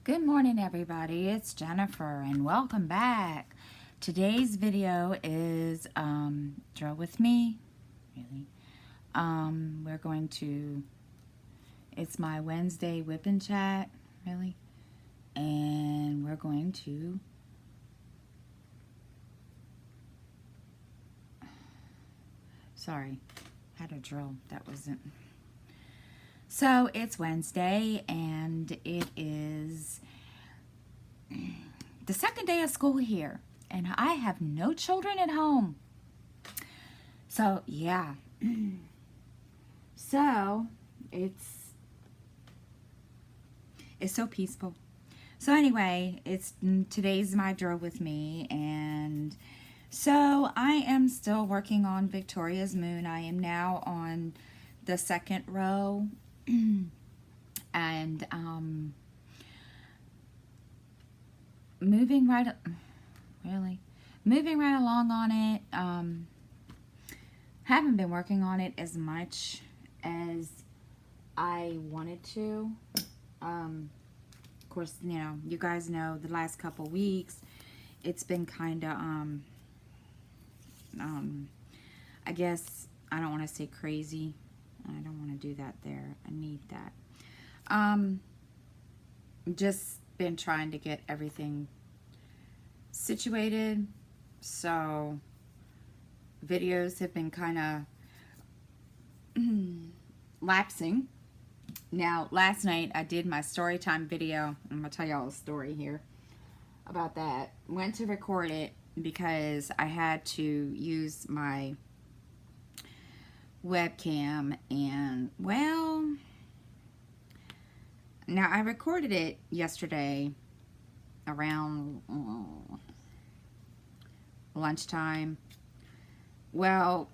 Good morning, everybody. It's Jennifer, and welcome back. Today's video is draw with me. Really, we're going to. It's my Wednesday whip and chat, really, and we're going to. Sorry, had a drill that wasn't. So it's Wednesday, and it is the second day of school here, and I have no children at home. So yeah, so it's so peaceful. So anyway, it's today's my drill with me, and so I am still working on Victoria's Moon. I am now on the second row, and moving right moving right along on it. Haven't been working on it as much as I wanted to. Of course, you know, you guys know the last couple weeks it's been kind of I guess I don't want to say crazy. I don't want to do that there. I need that. Just been trying to get everything situated, so videos have been kind of lapsing. Now, last night I did my story time video. I'm gonna tell y'all a story here about that. Went to record it because I had to use my webcam, and well, now I recorded it yesterday around lunchtime. Well,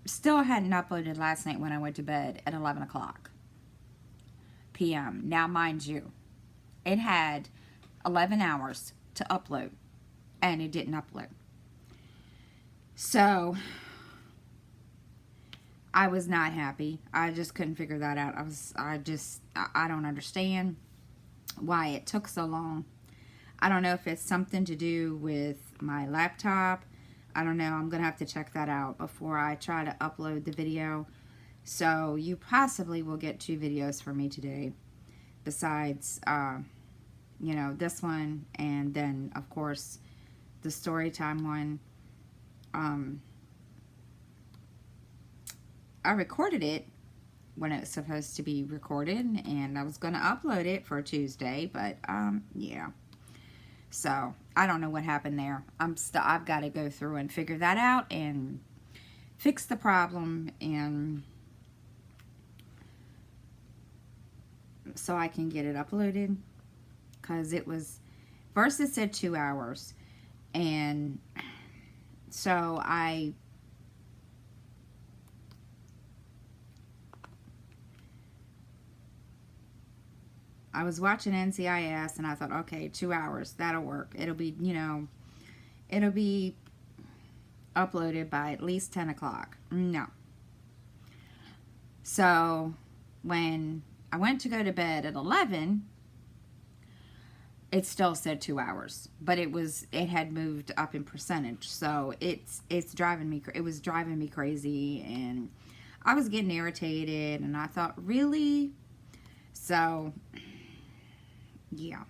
still hadn't uploaded last night when I went to bed at 11 o'clock p.m. Now, mind you, it had 11 hours to upload, and it didn't upload. So I was not happy. I just couldn't figure that out. I don't understand why it took so long. I don't know if it's something to do with my laptop. I don't know. I'm going to have to check that out before I try to upload the video. So you possibly will get 2 videos from me today besides, you know, this one, and then, of course, the story time one. I recorded it when it was supposed to be recorded, and I was going to upload it for Tuesday, but yeah. So I don't know what happened there. I've got to go through and figure that out and fix the problem, and so I can get it uploaded, because it was first it said 2 hours, and so I was watching NCIS, and I thought, okay, 2 hours, that'll work. It'll be, you know, it'll be uploaded by at least 10 o'clock. No. So when I went to go to bed at 11, it still said 2 hours, but it had moved up in percentage. So it's driving me, it was driving me crazy, and I was getting irritated, and I thought, really? So yeah,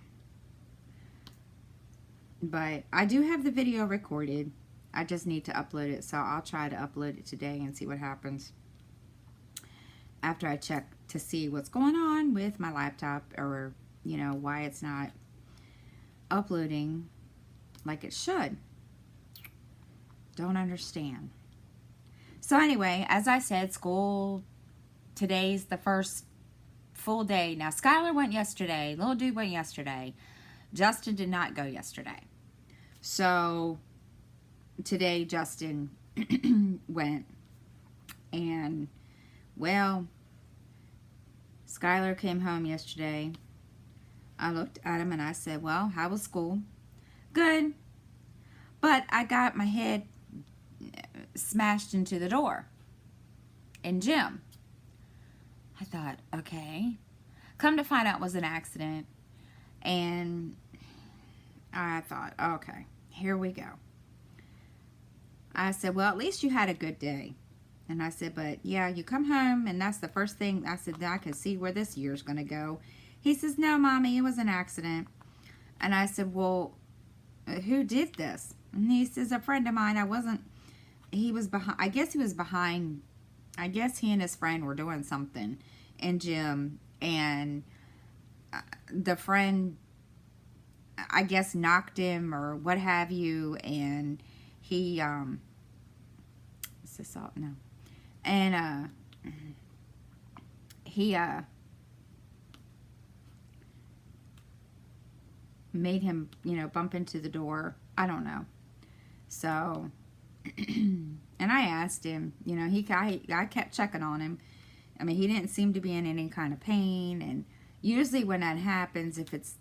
but I do have the video recorded. I just need to upload it, so I'll try to upload it today and see what happens after I check to see what's going on with my laptop, or, you know, why it's not uploading like it should. Don't understand. So anyway, as I said, school today's the first full day. Now, Skylar went yesterday. Little dude went yesterday. Justin did not go yesterday. So today Justin went, and well, Skylar came home yesterday. I looked at him and I said, well, how was school? Good. But I got my head smashed into the door. in gym. I thought, okay. Come to find out it was an accident. And I thought, okay, here we go. I said, well, at least you had a good day. And I said, but yeah, you come home and that's the first thing. I said, I can see where this year's going to go. He says, no, Mommy, it was an accident. And I said, well, who did this? And he says, a friend of mine. He was behind, I guess he was behind, I guess he and his friend were doing something in gym. And the friend, I guess, knocked him or what have you. And he, is this all? No. And, he, made him, bump into the door. I don't know. So, and I asked him, I kept checking on him. I mean, he didn't seem to be in any kind of pain. And usually when that happens, if it's,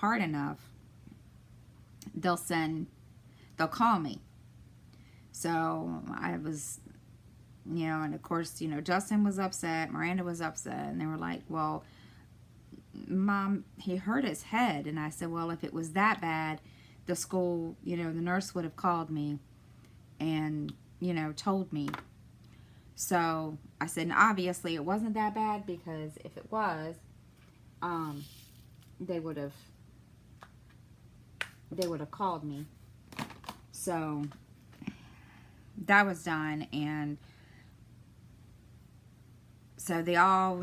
hard enough, they'll call me. So I was, and of course, Justin was upset, Miranda was upset, and they were like, well, Mom, he hurt his head. And I said, well, if it was that bad, the school, the nurse would have called me and, told me. So I said, and obviously it wasn't that bad, because if it was, they would have called me. So that was done. And so they all,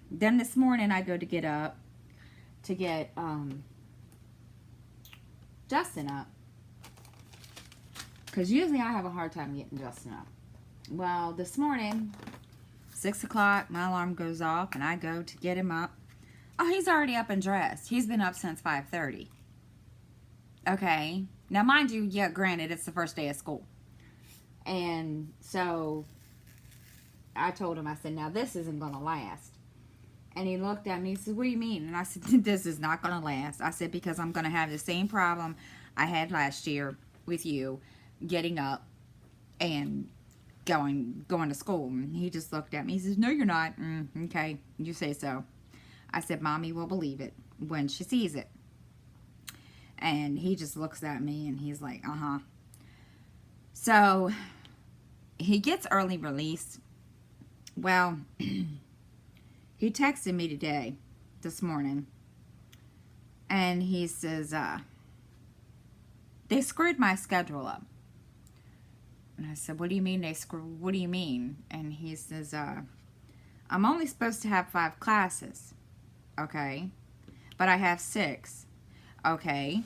then this morning I go to get up to get Justin up, because usually I have a hard time getting Justin up. Well, this morning, 6 o'clock, my alarm goes off and I go to get him up. Oh, he's already up and dressed. He's been up since 5:30. Okay. Now, mind you, yeah, granted, it's the first day of school. And so I told him, I said, now this isn't going to last. And he looked at me, he said, what do you mean? And I said, this is not going to last. I said, because I'm going to have the same problem I had last year with you getting up and going to school. And he just looked at me. He says, no, you're not. Okay, you say so. I said, Mommy will believe it when she sees it. And he just looks at me and he's like, uh-huh. So he gets early release. Well, he texted me today, this morning, and he says, they screwed my schedule up. And I said, what do you mean what do you mean? And he says, I'm only supposed to have 5 classes. Okay. But I have 6. Okay.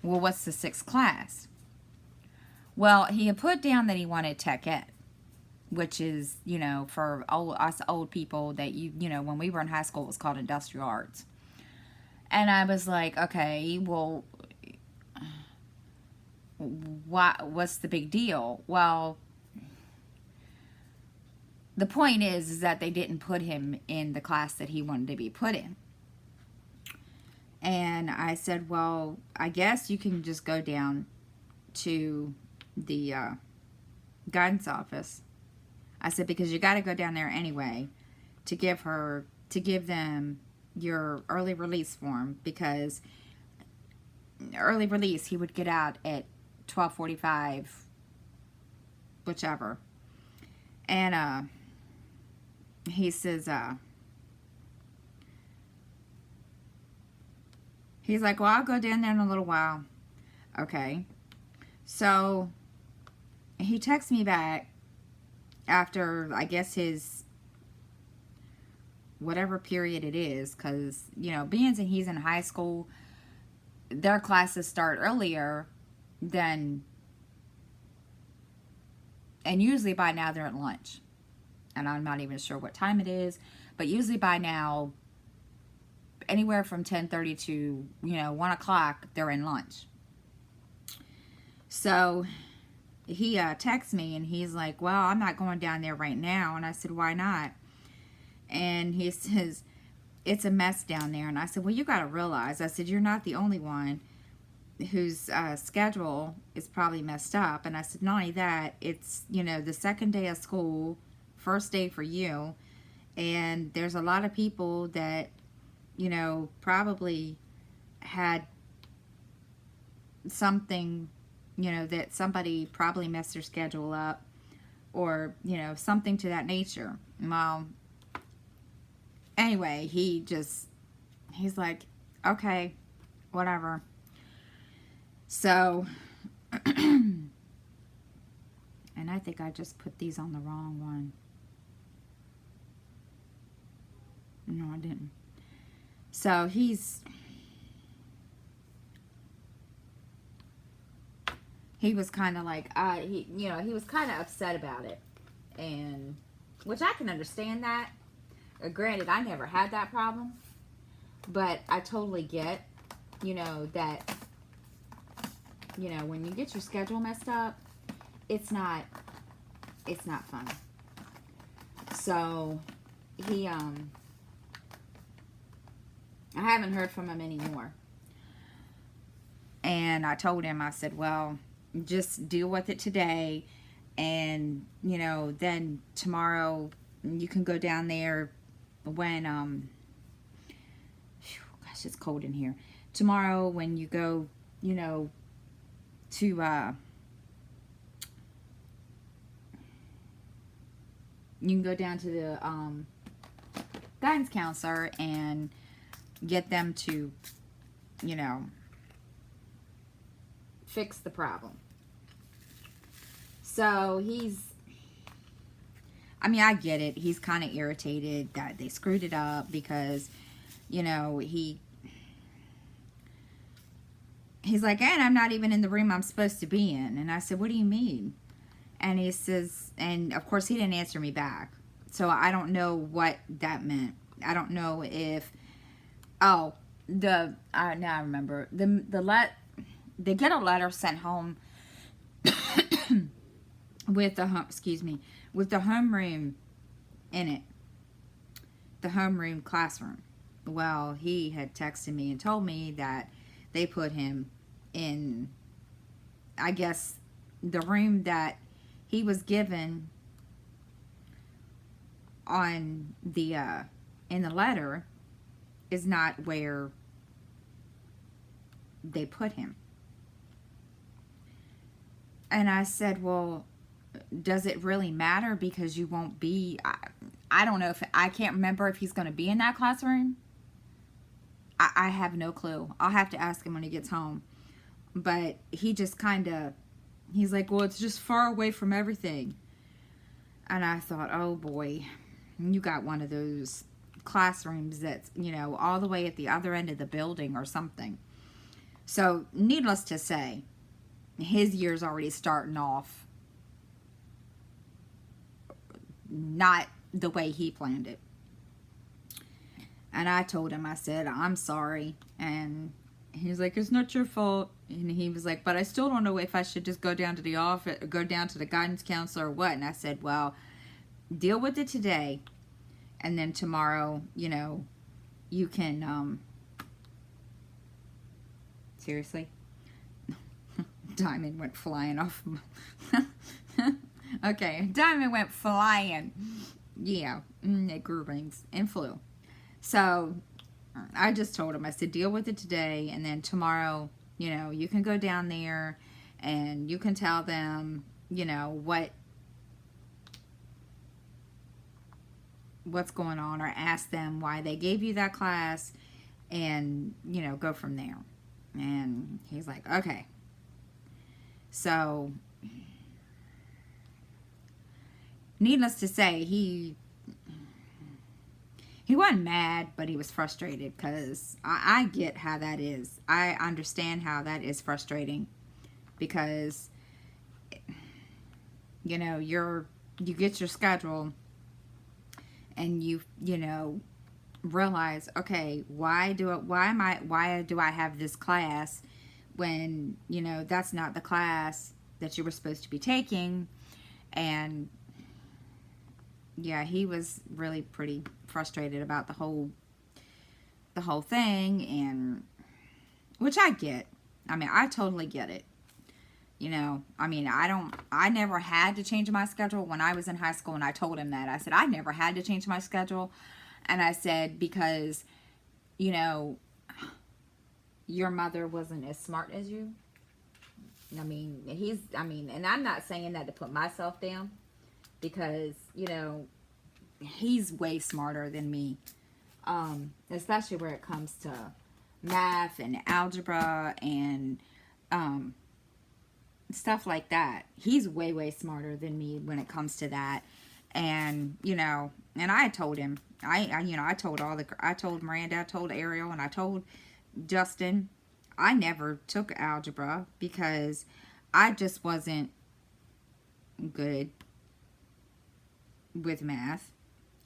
Well, what's the 6th class? Well, he had put down that he wanted tech ed, which is, for us old people that, when we were in high school, it was called industrial arts. And I was like, okay, well, what's the big deal? Well, the point is that they didn't put him in the class that he wanted to be put in. And I said, well, I guess you can just go down to the guidance office. I said, because you got to go down there anyway to give them your early release form, because early release, he would get out at 12:45, whichever. And he says, he's like, well, I'll go down there in a little while. Okay. So he texts me back after, I guess, his whatever period it is, because, being that he's in high school, their classes start earlier than, and usually by now they're at lunch. And I'm not even sure what time it is, but usually by now, anywhere from 10:30 to, 1 o'clock, they're in lunch. So he texts me and he's like, well, I'm not going down there right now. And I said, why not? And he says, it's a mess down there. And I said, well, you got to realize, I said, you're not the only one whose schedule is probably messed up. And I said, not only that, it's, the second day of school first day for you. And there's a lot of people that, probably had something, that somebody probably messed their schedule up, or, something to that nature. Well, anyway, he's like, okay, whatever. So, and I think I just put these on the wrong one. No, I didn't. So he was kind of like, he was kind of upset about it, and which I can understand that. Granted, I never had that problem, but I totally get, that, when you get your schedule messed up, it's not fun. So he, I haven't heard from him anymore. And I told him, I said, well, just deal with it today. And, then tomorrow you can go down there when, gosh, it's cold in here. Tomorrow when you go, to, you can go down to the, guidance counselor and get them to, fix the problem. So I get it. He's kind of irritated that they screwed it up because, he's like, and I'm not even in the room I'm supposed to be in. And I said, what do you mean? And he says, and of course he didn't answer me back. So I don't know what that meant. I don't know if, now I remember. They get a letter sent home with the homeroom in it. The homeroom classroom. Well, he had texted me and told me that they put him in, I guess, the room that he was given on the in the letter is not where they put him. And I said, well, does it really matter? Because you won't be, I don't know, I can't remember if he's going to be in that classroom. I have no clue. I'll have to ask him when he gets home. But he just he's like, well, it's just far away from everything. And I thought, oh boy, you got one of those classrooms that's, all the way at the other end of the building or something. So, needless to say, his year's already starting off not the way he planned it. And I told him, I said, I'm sorry. And he's like, it's not your fault. And he was like, but I still don't know if I should just go down to the office, or go down to the guidance counselor or what. And I said, well, deal with it today. And then tomorrow, you can, seriously? Diamond went flying off. Okay, Diamond went flying. Yeah, it grew rings and flew. So I just told him, I said, deal with it today, and then tomorrow, you can go down there and you can tell them, what's going on, or ask them why they gave you that class, and, go from there. And he's like, okay. So, needless to say, he wasn't mad, but he was frustrated, because I get how that is. I understand how that is frustrating, because, you get your schedule and you realize, okay, why do I have this class when, that's not the class that you were supposed to be taking. And yeah, he was really pretty frustrated about the whole thing, and which I get. I totally get it. You know, I mean, I never had to change my schedule when I was in high school, and I told him that. I said, I never had to change my schedule. And I said, because, you know, your mother wasn't as smart as you. I mean, and I'm not saying that to put myself down, because, you know, he's way smarter than me. Especially where it comes to math and algebra and, stuff like that. He's way, way smarter than me when it comes to that. And, you know, and I told him, I told Miranda, I told Ariel, and I told Justin, I never took algebra because I just wasn't good with math.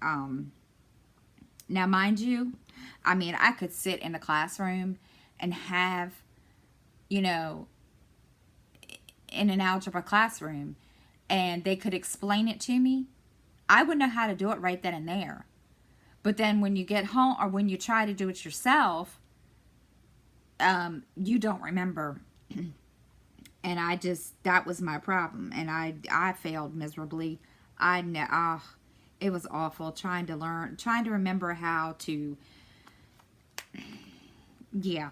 Now, mind you, I mean, I could sit in the classroom and have, you know, in an algebra classroom, and they could explain it to me. I would know how to do it right then and there. But then when you get home, or when you try to do it yourself, you don't remember. And that was my problem. And I failed miserably. It was awful trying to remember how to, yeah.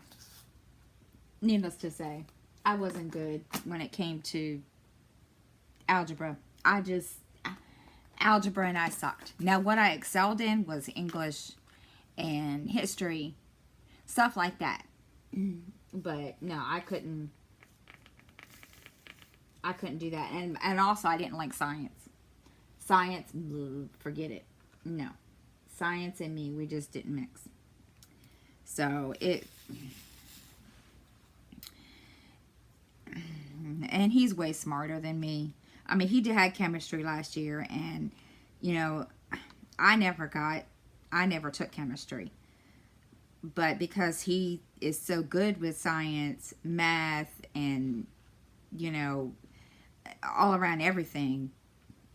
Needless to say, I wasn't good when it came to algebra. Algebra and I sucked. Now, what I excelled in was English and history, stuff like that. But no, I couldn't do that. And also, I didn't like science. Science, forget it. No. Science and me, we just didn't mix. So, and he's way smarter than me. I mean, he had chemistry last year, and, you know, I never took chemistry. But because he is so good with science, math, and, you know, all around everything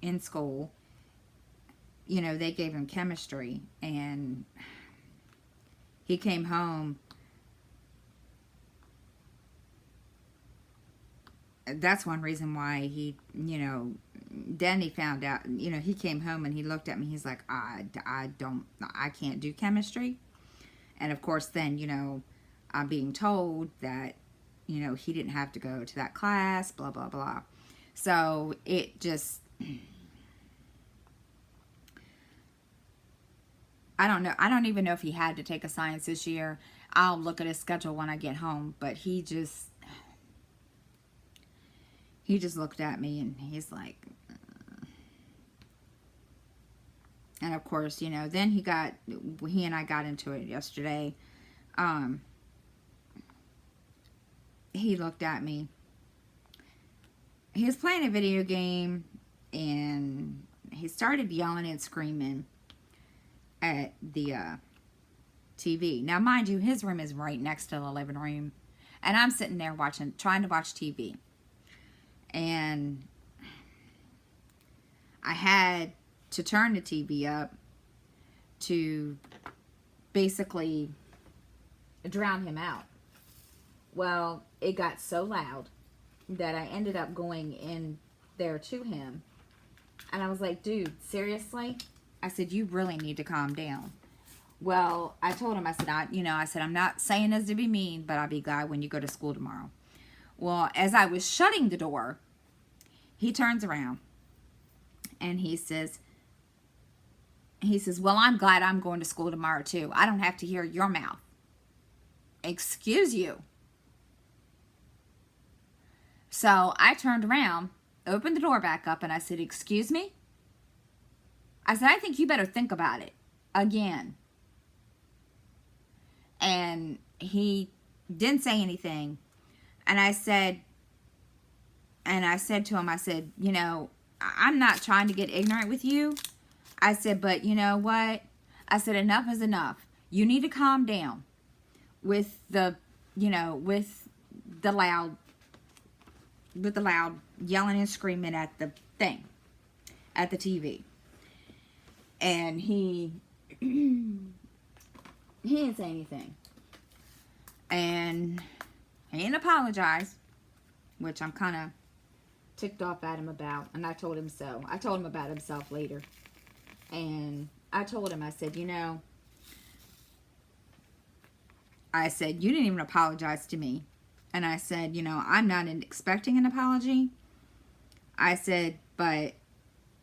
in school, you know, they gave him chemistry, and he came home. That's one reason why he, you know, then he found out, you know, he came home and he looked at me. He's like, I can't do chemistry. And of course, then, you know, I'm being told that, you know, he didn't have to go to that class, blah, blah, blah. So it just, I don't know. I don't even know if he had to take a science this year. I'll look at his schedule when I get home. But he just looked at me and he's like, and of course, you know, then he and I got into it yesterday. He looked at me. He was playing a video game and he started yelling and screaming at the TV. Now, mind you, his room is right next to the living room. And I'm sitting there trying to watch TV. And I had to turn the TV up to basically drown him out. Well, it got so loud that I ended up going in there to him. And I was like, dude, seriously? I said, you really need to calm down. Well, I told him, I said, I'm not saying this to be mean, but I'll be glad when you go to school tomorrow. Well, as I was shutting the door, he turns around and he says, well, I'm glad I'm going to school tomorrow too. I don't have to hear your mouth. Excuse you. So I turned around, opened the door back up, and I said, excuse me? I said, I think you better think about it again. And he didn't say anything. And I said to him, I said, you know, I'm not trying to get ignorant with you. I said, but you know what? I said, enough is enough. You need to calm down with the loud yelling and screaming at the thing, at the TV. And he didn't say anything. And he didn't apologize, which I'm kind of ticked off at him about, and I told him so. I told him about himself later. And I told him, I said, I said, you didn't even apologize to me. And I said, I'm not expecting an apology. I said, but,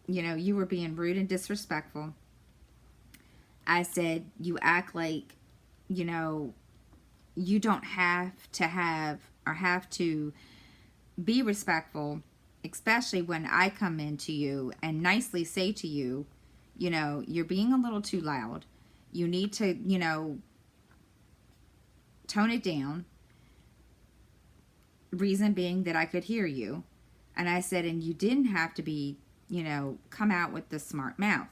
you were being rude and disrespectful. I said, you act like, you don't have to be respectful, especially when I come into you and nicely say to you, you're being a little too loud. You need to, tone it down. Reason being that I could hear you. And I said, and you didn't have to be, come out with the smart mouth.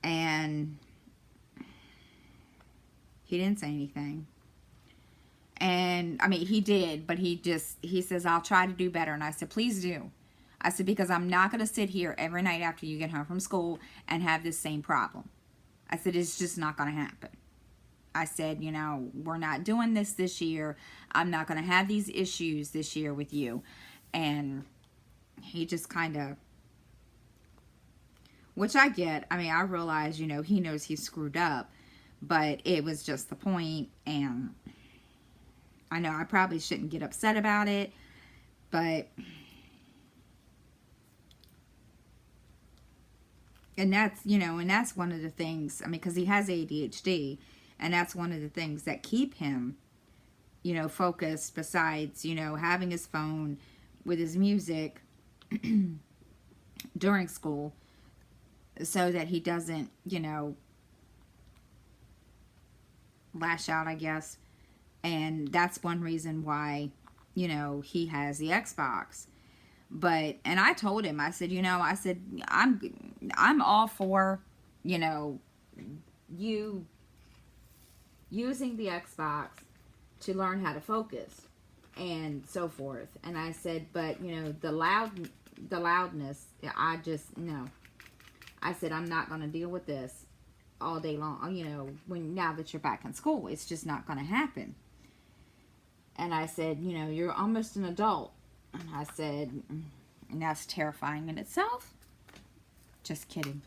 And he didn't say anything. And, he did, but he says, I'll try to do better. And I said, please do. I said, because I'm not going to sit here every night after you get home from school and have this same problem. I said, it's just not going to happen. I said, we're not doing this year. I'm not going to have these issues this year with you. And he just kind of, which I get. I realize, he knows he's screwed up. But it was just the point, and I know I probably shouldn't get upset about it, but, and that's, and that's one of the things, because he has ADHD, and that's one of the things that keep him, focused, besides, having his phone with his music during school, so that he doesn't, lash out, I guess. And that's one reason why, he has the Xbox. But, and I told him, I said, I'm all for, you using the Xbox to learn how to focus and so forth. And I said, but, the loudness, I just, no. I said, I'm not going to deal with this all day long, now that you're back in school. It's just not going to happen. And I said, you're almost an adult. And I said, and that's terrifying in itself. Just kidding.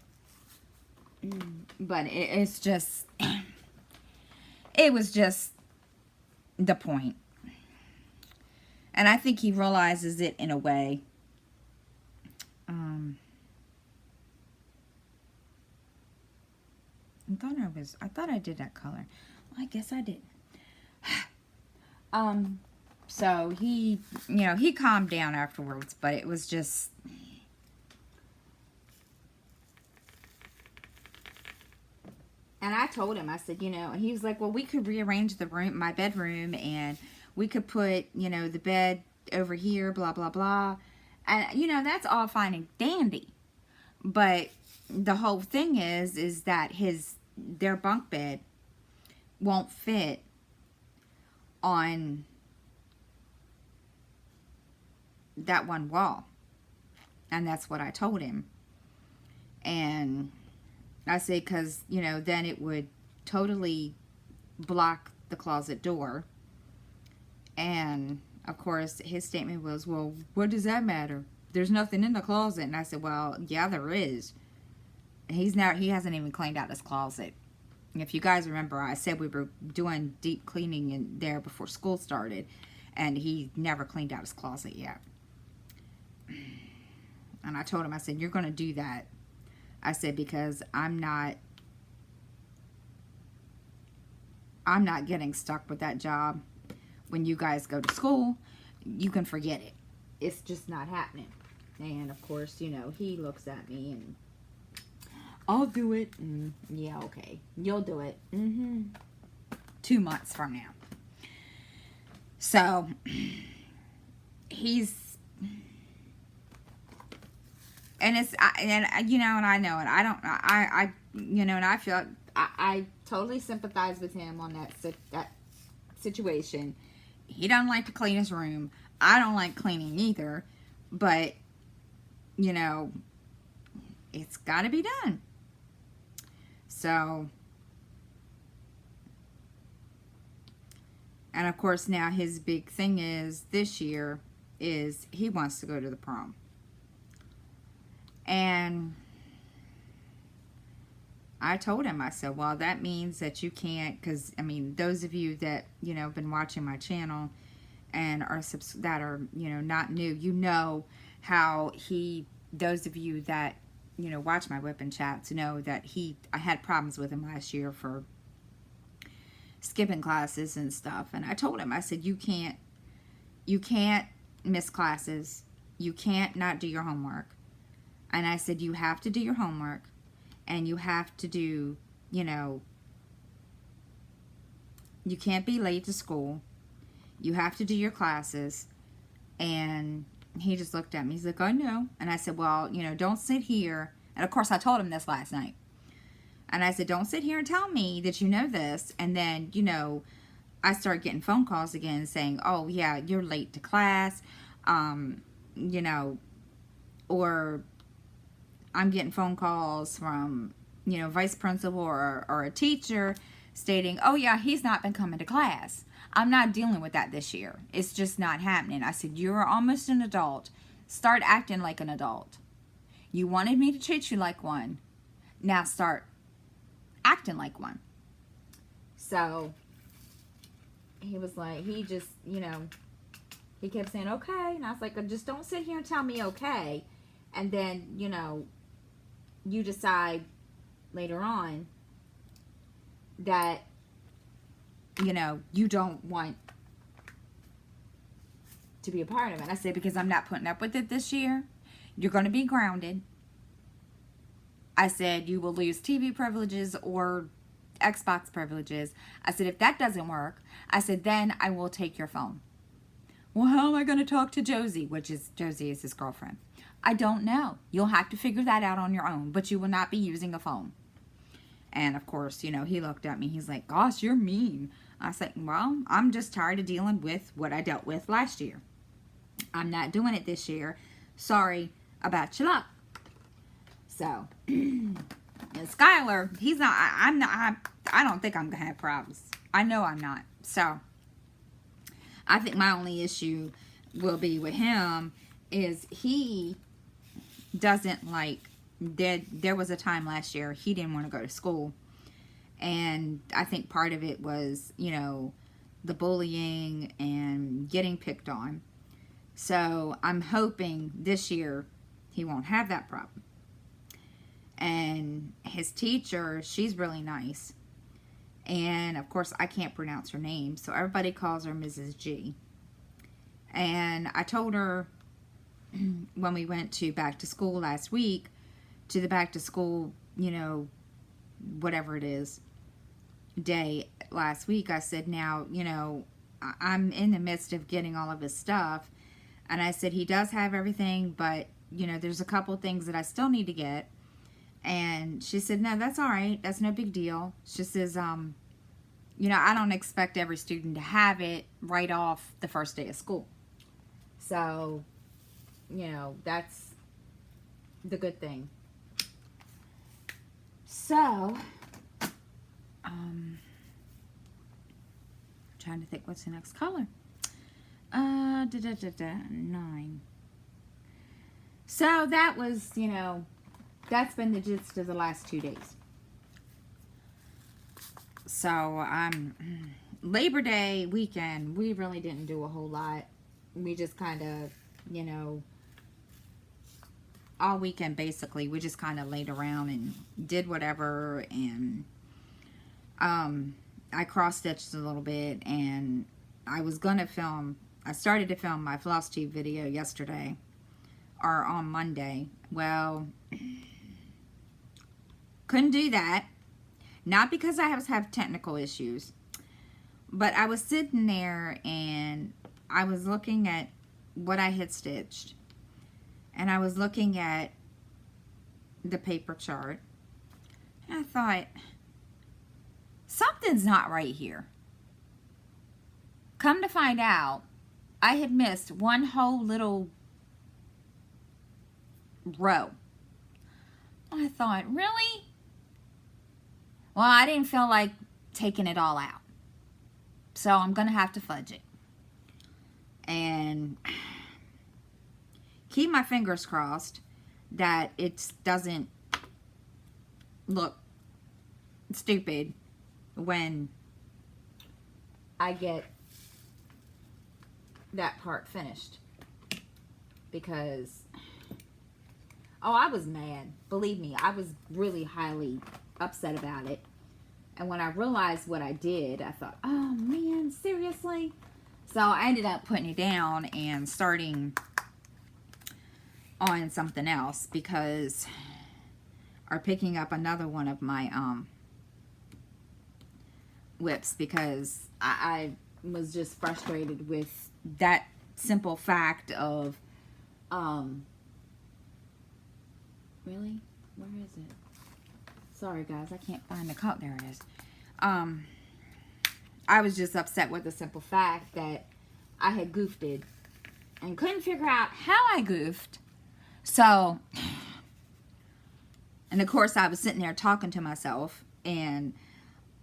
But it's just, it was just the point. And I think he realizes it in a way. I thought I did that color. Well, I guess I didn't. So he, he calmed down afterwards, but it was just, and I told him, I said, and he was like, well, we could rearrange my bedroom, and we could put, the bed over here, blah, blah, blah. And, that's all fine and dandy. But the whole thing is that their bunk bed won't fit on that one wall. And that's what I told him. And I said, because, then it would totally block the closet door. And, of course, his statement was, well, what does that matter? There's nothing in the closet. And I said, well, yeah, there is. He hasn't even cleaned out his closet. If you guys remember, I said we were doing deep cleaning in there before school started, and he never cleaned out his closet yet. And I told him, I said, you're going to do that. I said, because I'm not getting stuck with that job. When you guys go to school, you can forget it. It's just not happening. And, of course, he looks at me and, I'll do it. Yeah, okay. You'll do it. 2 months from now. So, he's, and it's, and I know it. And I feel, I totally sympathize with him on that situation. He doesn't like to clean his room. I don't like cleaning either. But, it's got to be done. So, and of course now his big thing is this year is he wants to go to the prom. And I told him, I said, well, that means that you can't, because, I mean, those of you that, you know, have been watching my channel and are, that are, you know, not new, you know how those of you that, you know, watch my whip and chats know that I had problems with him last year for skipping classes and stuff. And I told him, I said, you can't miss classes. You can't not do your homework. And I said, you have to do your homework, and you have to do, you know, you can't be late to school. You have to do your classes. And he just looked at me. He's like, I know. And I said, well, you know, don't sit here. And of course, I told him this last night. And I said, don't sit here and tell me that you know this. And then, you know, I start getting phone calls again saying, oh, yeah, you're late to class. You know, or I'm getting phone calls from, you know, vice principal or a teacher stating, oh, yeah, he's not been coming to class. I'm not dealing with that this year. It's just not happening. I said, you're almost an adult. Start acting like an adult. You wanted me to treat you like one. Now start acting like one. So he was like, he just, you know, he kept saying, okay. And I was like, just don't sit here and tell me okay. And then, you know, you decide later on that, you know, you don't want to be a part of it. I said, because I'm not putting up with it this year. You're going to be grounded. I said, you will lose TV privileges or Xbox privileges. I said, if that doesn't work, I said, then I will take your phone. Well, how am I going to talk to Josie? Josie is his girlfriend. I don't know. You'll have to figure that out on your own, but you will not be using a phone. And of course, you know, he looked at me. He's like, gosh, you're mean. I said, well, I'm just tired of dealing with what I dealt with last year. I'm not doing it this year. Sorry about your luck. So, and Skylar, he's not, I don't think I'm going to have problems. I know I'm not. So, I think my only issue will be with him is he doesn't like, there was a time last year he didn't want to go to school. And I think part of it was, you know, the bullying and getting picked on. So I'm hoping this year he won't have that problem. And his teacher, she's really nice. And of course I can't pronounce her name, so everybody calls her Mrs. G. And I told her when we went to back to school last week, to the back to school, you know, whatever it is, day last week, I said, now, you know, I'm in the midst of getting all of his stuff. And I said, he does have everything, but, you know, there's a couple things that I still need to get. And she said, no, that's all right. That's no big deal. She says, you know, I don't expect every student to have it right off the first day of school. So, you know, that's the good thing. So, trying to think what's the next color. 9. So that was, you know, that's been the gist of the last 2 days. So, Labor Day weekend, we really didn't do a whole lot. We just kind of, you know, all weekend basically, we just kind of laid around and did whatever. And I cross-stitched a little bit, and I started to film my floss tube video yesterday, or on Monday. Well, couldn't do that. Not because I have technical issues, but I was sitting there and I was looking at what I had stitched, and I was looking at the paper chart, and I thought, something's not right here. Come to find out, I had missed one whole little row. I thought, really? Well, I didn't feel like taking it all out. So I'm going to have to fudge it. And keep my fingers crossed that it doesn't look stupid when I get that part finished. Because, oh, I was mad. Believe me, I was really highly upset about it. And when I realized what I did, I thought, oh man, seriously? So I ended up putting it down and starting on something else because, or picking up another one of my whips, because I was just frustrated with that simple fact of, really? Where is it? Sorry guys, I can't find the cup. There it is. I was just upset with the simple fact that I had goofed it and couldn't figure out how I goofed. So, and of course I was sitting there talking to myself, and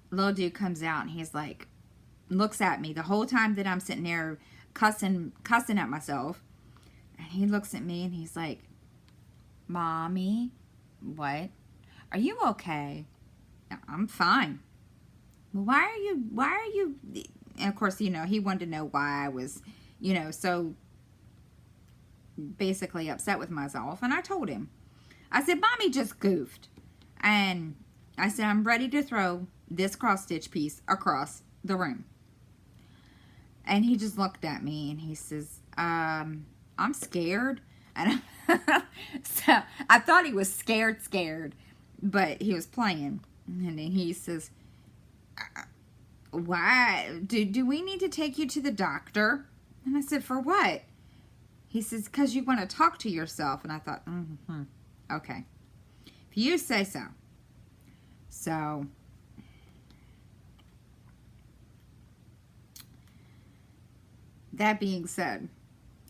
little dude comes out and he's like, looks at me the whole time that I'm sitting there cussing at myself. And he looks at me and he's like, Mommy, what? Are you okay? I'm fine. Well, why are you, and of course, you know, he wanted to know why I was, you know, so basically upset with myself. And I told him, I said, Mommy just goofed. And I said, I'm ready to throw this cross stitch piece across the room. And he just looked at me and he says, I'm scared. And so I thought he was scared, but he was playing. And then he says, why? Do we need to take you to the doctor? And I said, for what? He says, because you want to talk to yourself. And I thought, okay. If you say so. So, that being said,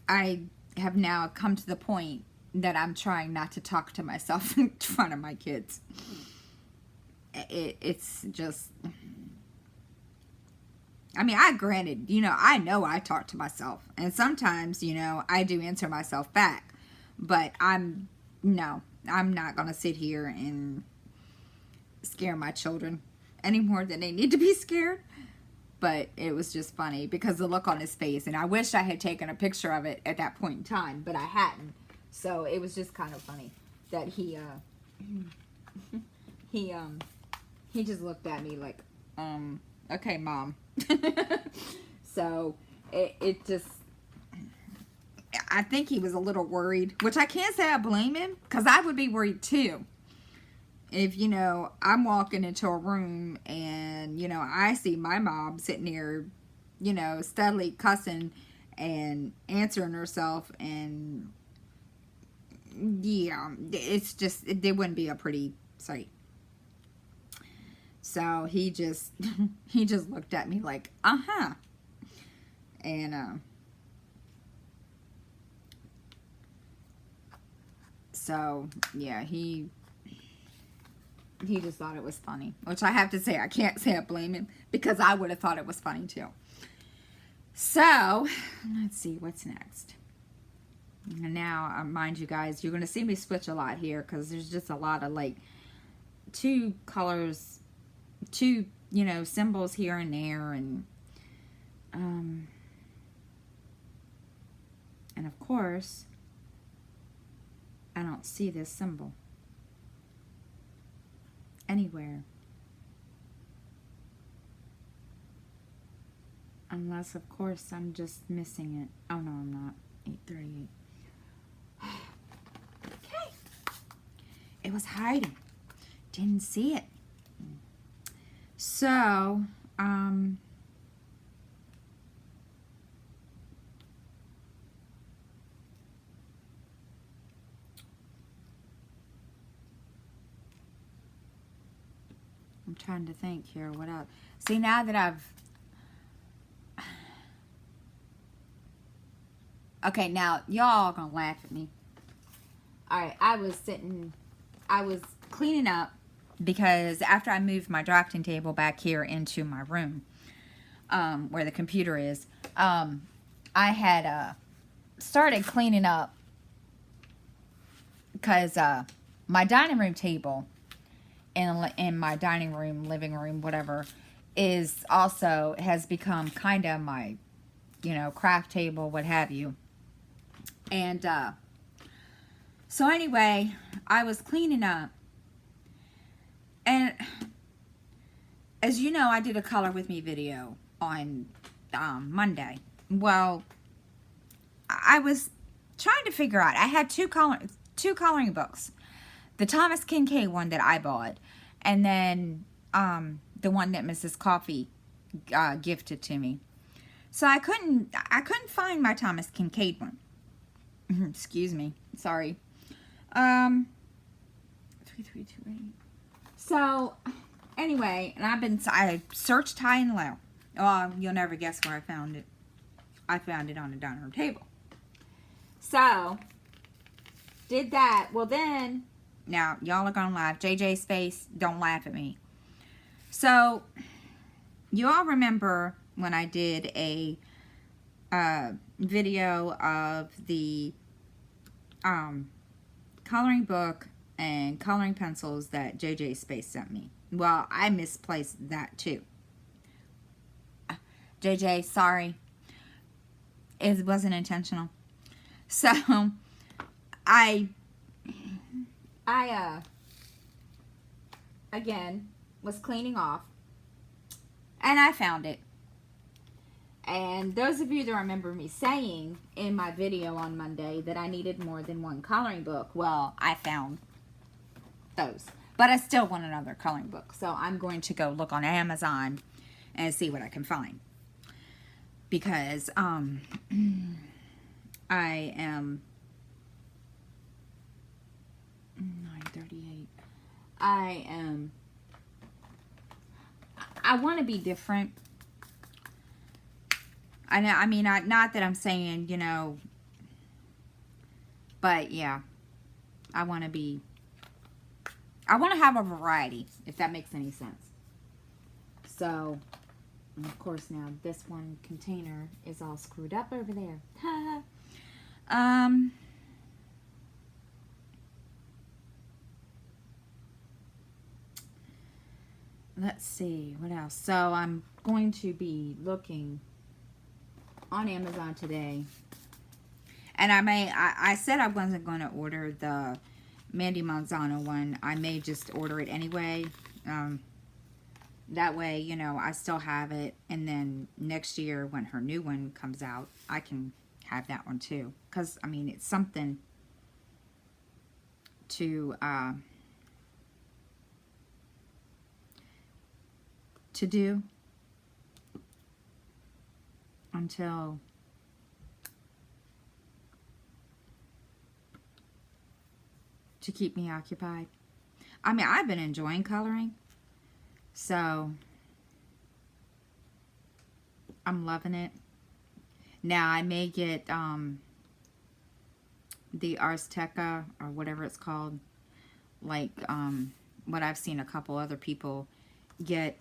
I have now come to the point that I'm trying not to talk to myself in front of my kids. It's just, I mean, granted, you know I talk to myself, and sometimes, you know, I do answer myself back, but I'm not going to sit here and scare my children any more than they need to be scared. But it was just funny because the look on his face, and I wish I had taken a picture of it at that point in time, but I hadn't. So it was just kind of funny that he just looked at me like, okay, Mom. So it just, I think he was a little worried, which I can't say I blame him, because I would be worried too. If, you know, I'm walking into a room and, you know, I see my mom sitting there, you know, steadily cussing and answering herself, and yeah, it's just, it wouldn't be a pretty sight. So he just looked at me like, and so yeah, he just thought it was funny, which I have to say, I can't say I blame him, because I would have thought it was funny too. So, let's see, what's next? And now, mind you guys, you're going to see me switch a lot here, because there's just a lot of, like, two colors, two, you know, symbols here and there, and of course, I don't see this symbol anywhere, unless of course I'm just missing it. Oh no, I'm not. 838. Okay, it was hiding, didn't see it. So I'm trying to think here, what else? See, now that I've... Okay, now, y'all are going to laugh at me. Alright, I was cleaning up, because after I moved my drafting table back here into my room, where the computer is, I had started cleaning up because my dining room table in my dining room, living room, whatever, is also has become kind of my, craft table, what have you. And so anyway, I was cleaning up, and as you know, I did a color with me video on Monday. Well, I was trying to figure out. I had two coloring books, the Thomas Kinkade one that I bought, and then the one that Mrs. Coffee gifted to me. So I couldn't find my Thomas Kinkade one. Excuse me, sorry. 3328. So anyway, and I searched high and low. Oh, you'll never guess where I found it. I found it on the dining room table. So, did that. Well then, now y'all are gonna laugh. JJ's face, don't laugh at me. So, you all remember when I did a video of the coloring book and coloring pencils that JJ Space sent me. Well, I misplaced that too. JJ, sorry. It wasn't intentional. So, I again, was cleaning off, and I found it. And those of you that remember me saying in my video on Monday that I needed more than one coloring book, well, I found those. But I still want another coloring book. So I'm going to go look on Amazon and see what I can find. Because I am 9:38. I want to be different. I know, I mean, not that I'm saying, but yeah, I want to have a variety, if that makes any sense. So, and of course now this one container is all screwed up over there. Let's see, what else? So I'm going to be looking on Amazon today, and I said I wasn't going to order the Mandy Manzano one. I may just order it anyway. That way, I still have it, and then next year when her new one comes out, I can have that one too. Because, I mean, it's something to do until to keep me occupied. I mean, I've been enjoying coloring, so I'm loving it. Now I may get the Arsteca or whatever it's called, like what I've seen a couple other people get.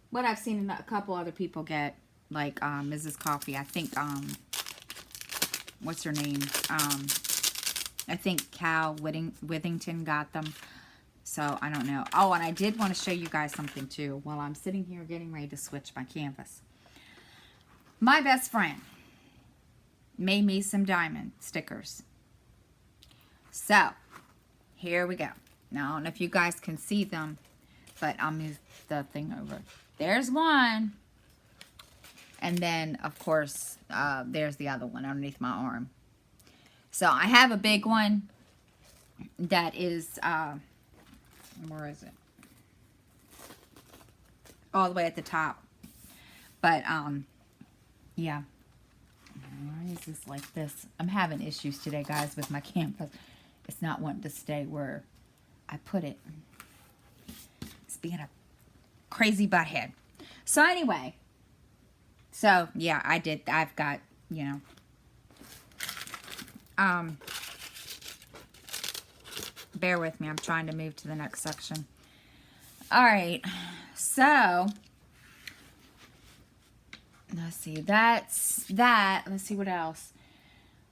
What I've seen a couple other people get, like Mrs. Coffee. I think what's her name? I think Cal Withington got them. So I don't know. Oh, and I did want to show you guys something too while I'm sitting here getting ready to switch my canvas. My best friend made me some diamond stickers. So here we go. Now I don't know if you guys can see them, but I'll move the thing over. There's one. And then, of course, there's the other one underneath my arm. So I have a big one that is, where is it? All the way at the top. But, yeah. Why is this like this? I'm having issues today, guys, with my canvas. It's not wanting to stay where I put it. It's being a crazy butthead. So anyway, so yeah, I've got, bear with me. I'm trying to move to the next section. All right. So let's see. That's that. Let's see what else.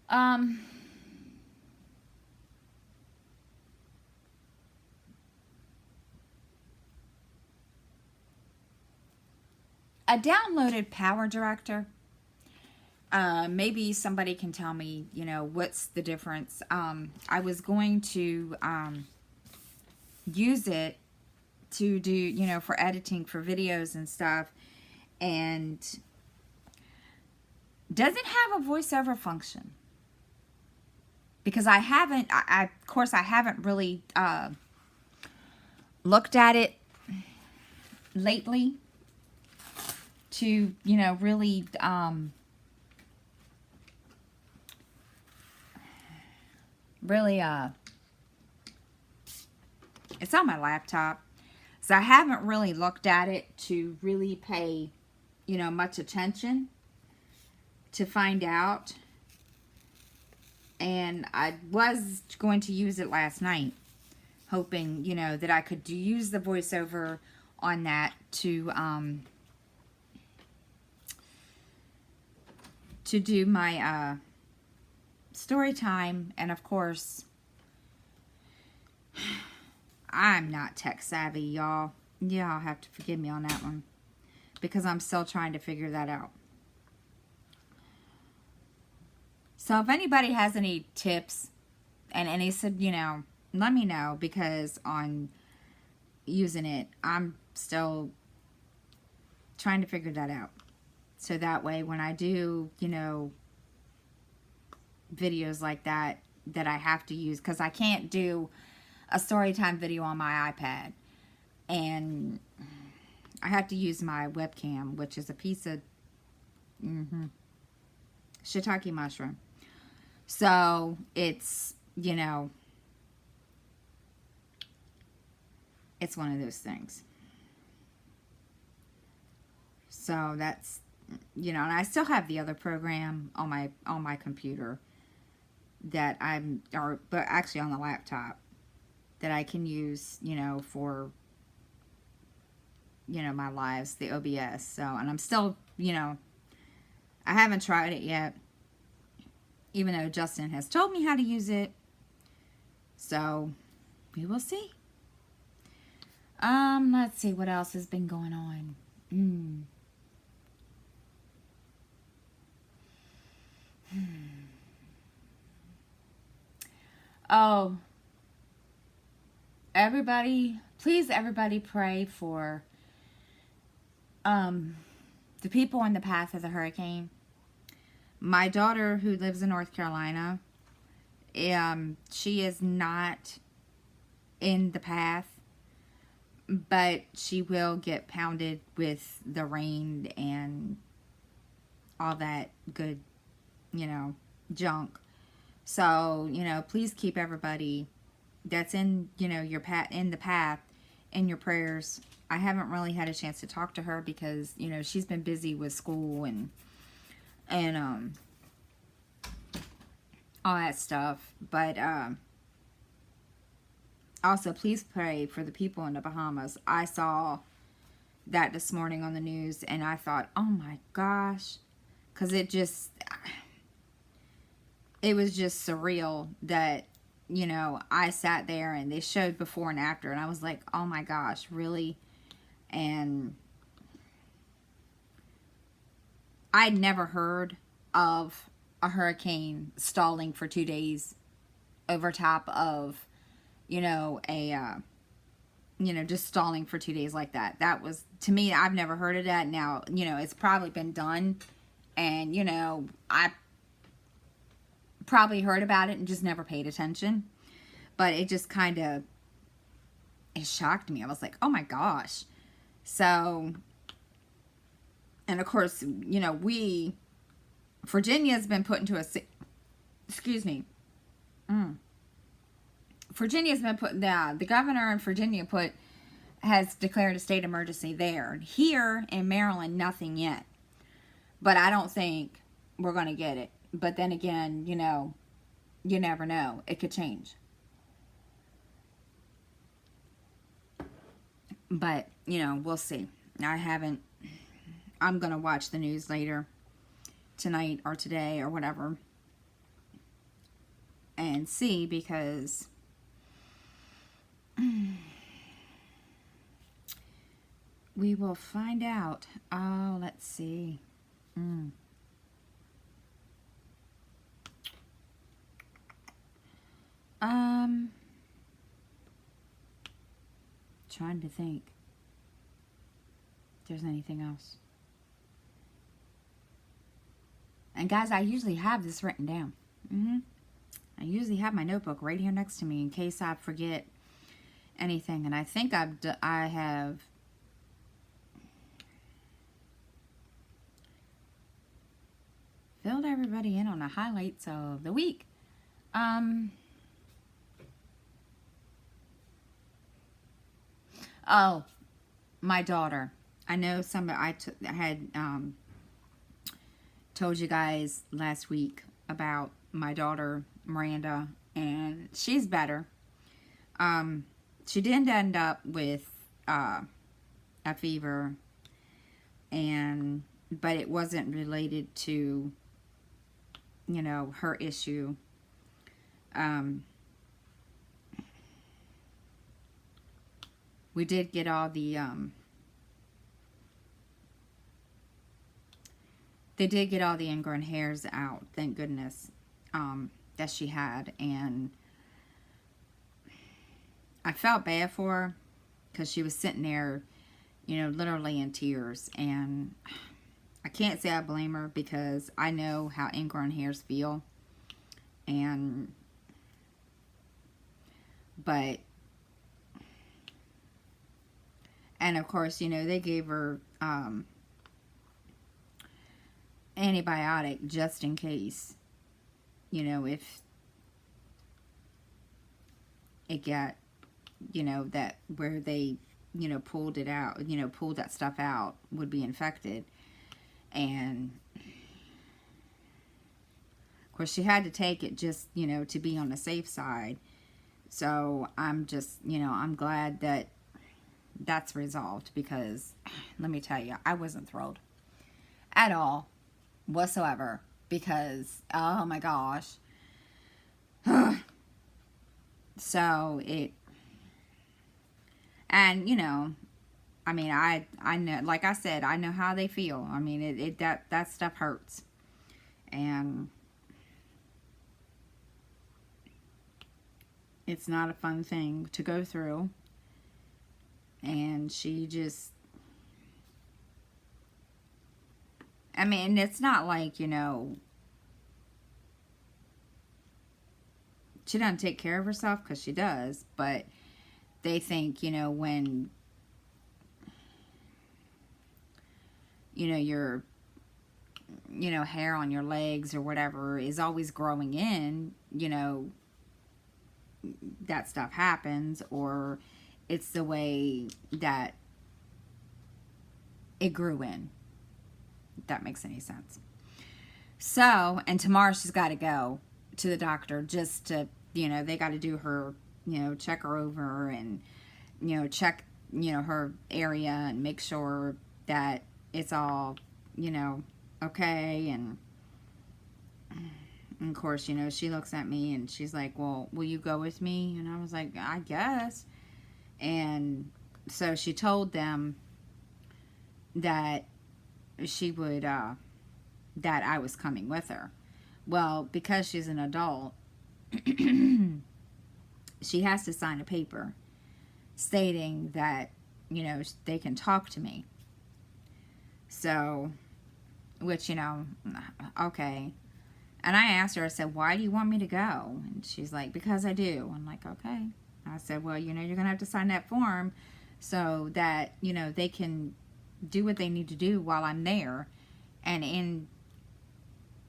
Um, I downloaded Power Director. Maybe somebody can tell me, what's the difference. I was going to use it to do, for editing for videos and stuff, and doesn't have a voiceover function. Because I haven't, of course, I haven't really looked at it lately to, really it's on my laptop, so I haven't really looked at it to really pay, much attention to find out. And I was going to use it last night, hoping, that I could use the voiceover on that to do my story time. And of course, I'm not tech savvy, y'all. Y'all have to forgive me on that one, because I'm still trying to figure that out. So if anybody has any tips and any, let me know, because on using it, I'm still trying to figure that out. So that way, when I do, videos like that I have to use, because I can't do a story time video on my iPad, and I have to use my webcam, which is a piece of shiitake mushroom. So it's, it's one of those things. So that's, and I still have the other program on my computer that but actually on the laptop, that I can use, for, my lives, the OBS. So, and I'm still, I haven't tried it yet, even though Justin has told me how to use it. So we will see. Let's see what else has been going on. Oh, please everybody pray for the people in the path of the hurricane. My daughter, who lives in North Carolina, she is not in the path, but she will get pounded with the rain and all that good, junk. So, please keep everybody that's in, your in the path in your prayers. I haven't really had a chance to talk to her because, she's been busy with school and all that stuff. But also, please pray for the people in the Bahamas. I saw that this morning on the news, and I thought, oh my gosh, because it was just surreal that, I sat there and they showed before and after, and I was like, oh my gosh, really? And I'd never heard of a hurricane stalling for 2 days over top of, just stalling for 2 days like that. That was, to me, I've never heard of that. Now, it's probably been done, and, I probably heard about it and just never paid attention. But it just kind of, it shocked me. I was like, oh my gosh. So, and of course, Virginia's been put into Virginia's been put, the governor in Virginia has declared a state emergency there. Here in Maryland, nothing yet. But I don't think we're going to get it. But then again, you never know. It could change. But, we'll see. I haven't I'm going to watch the news later tonight or today or whatever and see, because we will find out. Oh, let's see. Trying to think if there's anything else. And guys, I usually have this written down. I usually have my notebook right here next to me in case I forget anything. And I think I have filled everybody in on the highlights of the week. Oh, my daughter. I know I had told you guys last week about my daughter Miranda, and she's better. She didn't end up with a fever, but it wasn't related to, you know, her issue. We did get all the they did get all the ingrown hairs out, thank goodness, that she had. And I felt bad for her because she was sitting there, you know, literally in tears. And I can't say I blame her, because I know how ingrown hairs feel. And of course, you know, they gave her antibiotic just in case, you know, if it got, you know, that where they, you know, pulled it out, you know, pulled that stuff out, would be infected. And of course she had to take it just, you know, to be on the safe side. So I'm just, you know, I'm glad that that's resolved, because let me tell you, I wasn't thrilled at all whatsoever, because oh my gosh. So and you know, I mean, I know, like I said, I know how they feel. I mean, that stuff hurts. And it's not a fun thing to go through. And she just, I mean, it's not like, you know, she doesn't take care of herself, because she does, but they think, you know, when, you know, your, you know, hair on your legs or whatever is always growing in, you know, that stuff happens, or it's the way that it grew in, if that makes any sense. So, and tomorrow she's got to go to the doctor, just to, you know, they got to do her, you know, check her over, and, you know, check, you know, her area, and make sure that it's all, you know, okay. And of course, you know, she looks at me and she's like, well, will you go with me? And I was like, I guess. And so she told them that she would, that I was coming with her. Well, because she's an adult, she has to sign a paper stating that, you know, they can talk to me. So, which, you know, okay. And I asked her, I said, why do you want me to go? And she's like, because I do. I'm like, okay. I said, well, you know, you're going to have to sign that form so that, you know, they can do what they need to do while I'm there and in,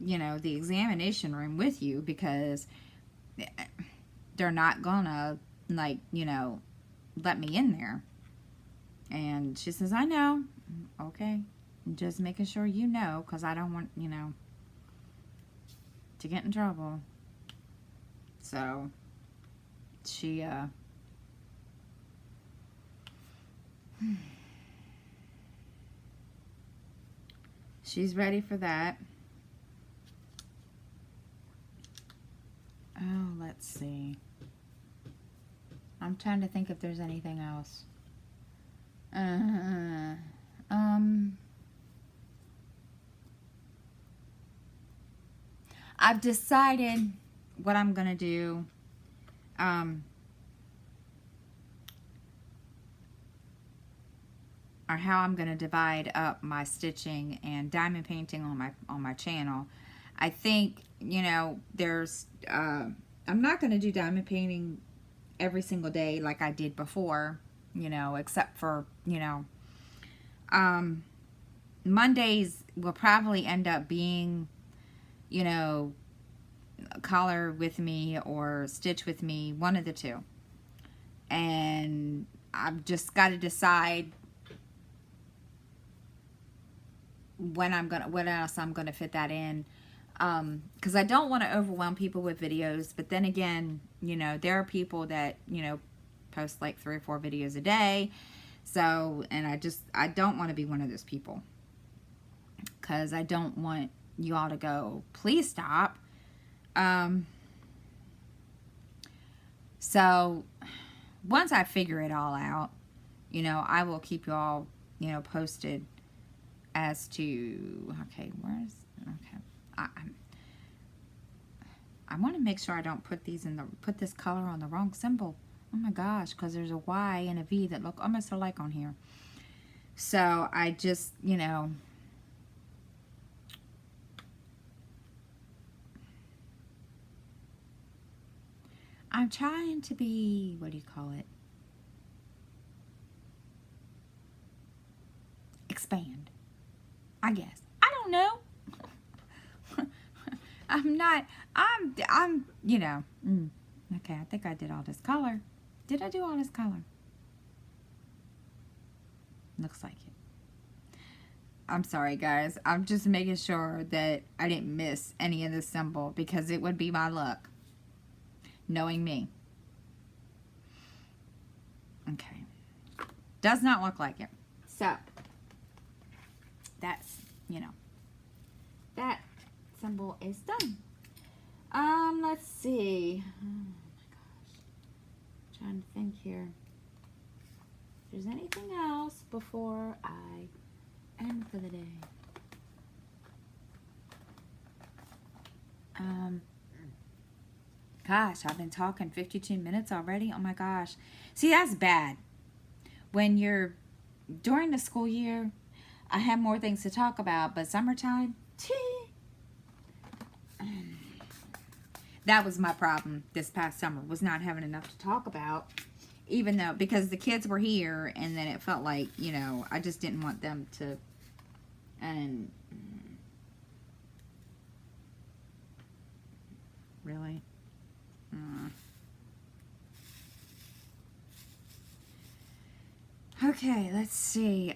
you know, the examination room with you, because they're not gonna, like, you know, let me in there. And she says, I know. Okay. Just making sure you know, because I don't want, you know, to get in trouble. So she she's ready for that. Oh, let's see. I'm trying to think if there's anything else. I've decided what I'm gonna do. Or how I'm gonna divide up my stitching and diamond painting on my channel. I think, you know, there's I'm not gonna do diamond painting every single day like I did before, you know, except for, you know, Mondays will probably end up being, you know, color with me or stitch with me, one of the two. And I've just got to decide when what else I'm gonna fit that in. Because I don't want to overwhelm people with videos, but then again, you know, there are people that, you know, post like 3 or 4 videos a day. So, and I don't want to be one of those people, because I don't want you all to go, please stop. So once I figure it all out, you know, I will keep you all, you know, posted as to, okay, I want to make sure I don't put this color on the wrong symbol. Oh my gosh, because there's a Y and a V that look almost alike on here. So I just, you know, I'm trying to be, what do you call it? Expand, I guess. I don't know. I'm, you know. Okay, I think I did all this color. Did I do all this color? Looks like it. I'm sorry, guys. I'm just making sure that I didn't miss any of this symbol, because it would be my luck, knowing me. Okay. Does not look like it. So, that's, you know, that symbol is done. Let's see. Oh my gosh. I'm trying to think here. If there's anything else before I end for the day. Gosh, I've been talking 52 minutes already. Oh my gosh. See, that's bad. When you're during the school year, I have more things to talk about, but summertime, that was my problem this past summer, was not having enough to talk about, even though, because the kids were here, and then it felt like, you know, I just didn't want them to, and really, okay, let's see,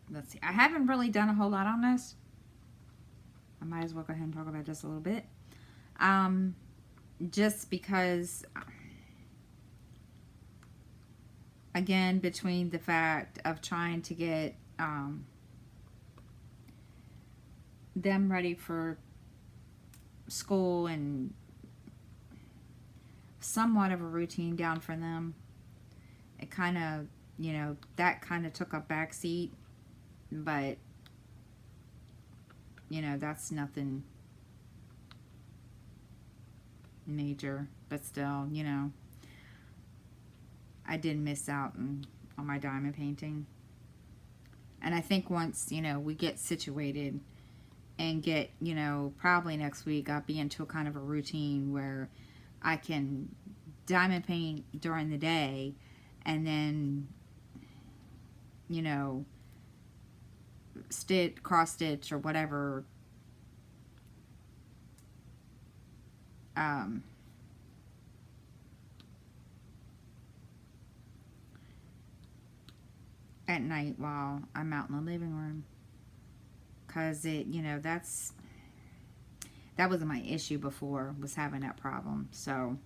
let's see. I haven't really done a whole lot on this. I might as well go ahead and talk about this a little bit. Just because, again, between the fact of trying to get them ready for school and somewhat of a routine down for them, it kind of, you know, that kind of took a back seat. But, you know, that's nothing major. But still, you know, I did miss out on my diamond painting. And I think once, you know, we get situated and get, you know, probably next week, I'll be into a kind of a routine where I can diamond paint during the day, and then, you know, stitch, cross stitch, or whatever, at night while I'm out in the living room, because it, you know, that wasn't my issue before, was having that problem. So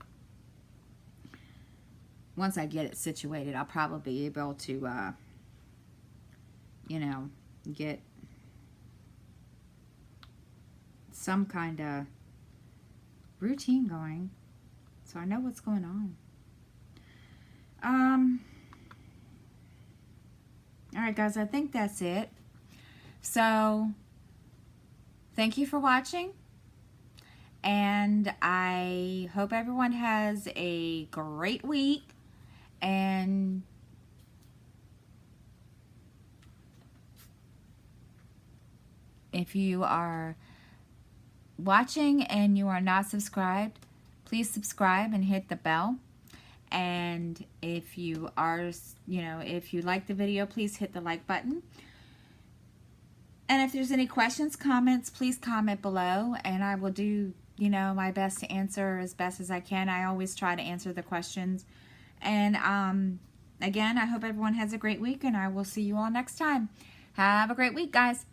once I get it situated, I'll probably be able to, you know, get some kind of routine going, so I know what's going on. All right, guys, I think that's it. So, thank you for watching, and I hope everyone has a great week, and if you are watching and you are not subscribed, please subscribe and hit the bell. And if you are, if you like the video, please hit the like button. And if there's any questions, comments, please comment below, and I will do, my best to answer as best as I can. I always try to answer the questions. And again, I hope everyone has a great week, and I will see you all next time. Have a great week, guys.